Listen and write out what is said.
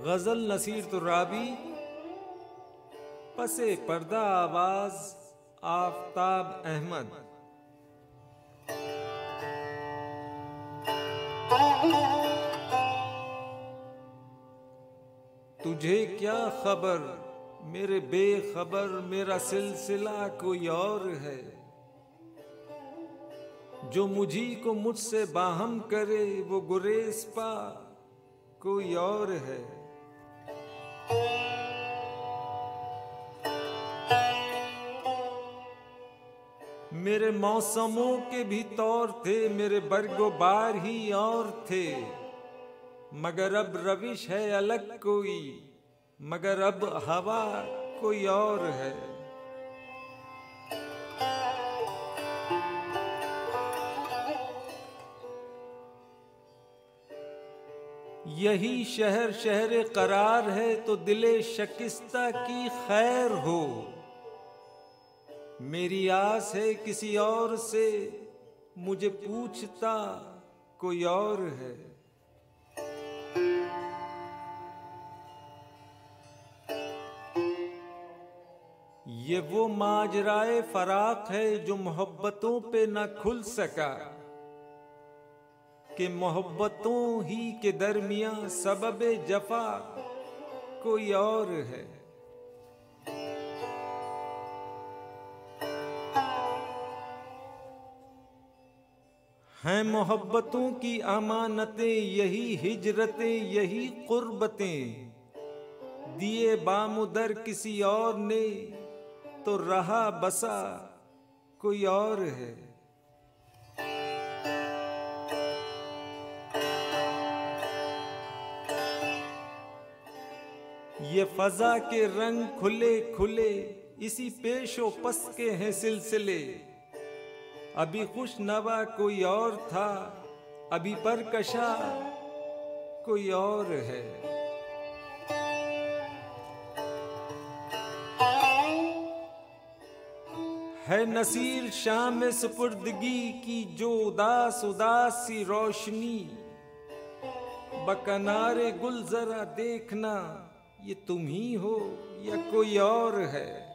गजल नसीर तुराबी, पसे पर्दा आवाज आफताब अहमद। तुझे क्या खबर मेरे बेखबर, मेरा सिलसिला कोई और है। जो मुझी को मुझसे बाहम करे वो गुरेज पा कोई और है। मेरे मौसमों के भी तौर थे, मेरे बरगो बार ही और थे। मगर अब रविश है अलग कोई, मगर अब हवा कोई और है। यही शहर शहर करार है तो दिले शकिस्ता की खैर हो। मेरी आस है किसी और से, मुझे पूछता कोई और है। ये वो माजराए फराक है जो मोहब्बतों पे न खुल सका, कि मोहब्बतों ही के दरमियां सबबे जफा कोई और है। हैं मोहब्बतों की अमानतें यही हिजरतें, यही कुर्बतें। दिए बामुदर किसी और ने तो रहा बसा कोई और है। ये फजा के रंग खुले खुले, इसी पेशो पस के हैं सिलसिले। अभी खुश नवा कोई और था, अभी परकशा कोई और है। है नसीर शाम सुपुर्दगी की जो उदास उदास सी रोशनी। बकनारे गुल जरा देखना, ये तुम ही हो या कोई और है।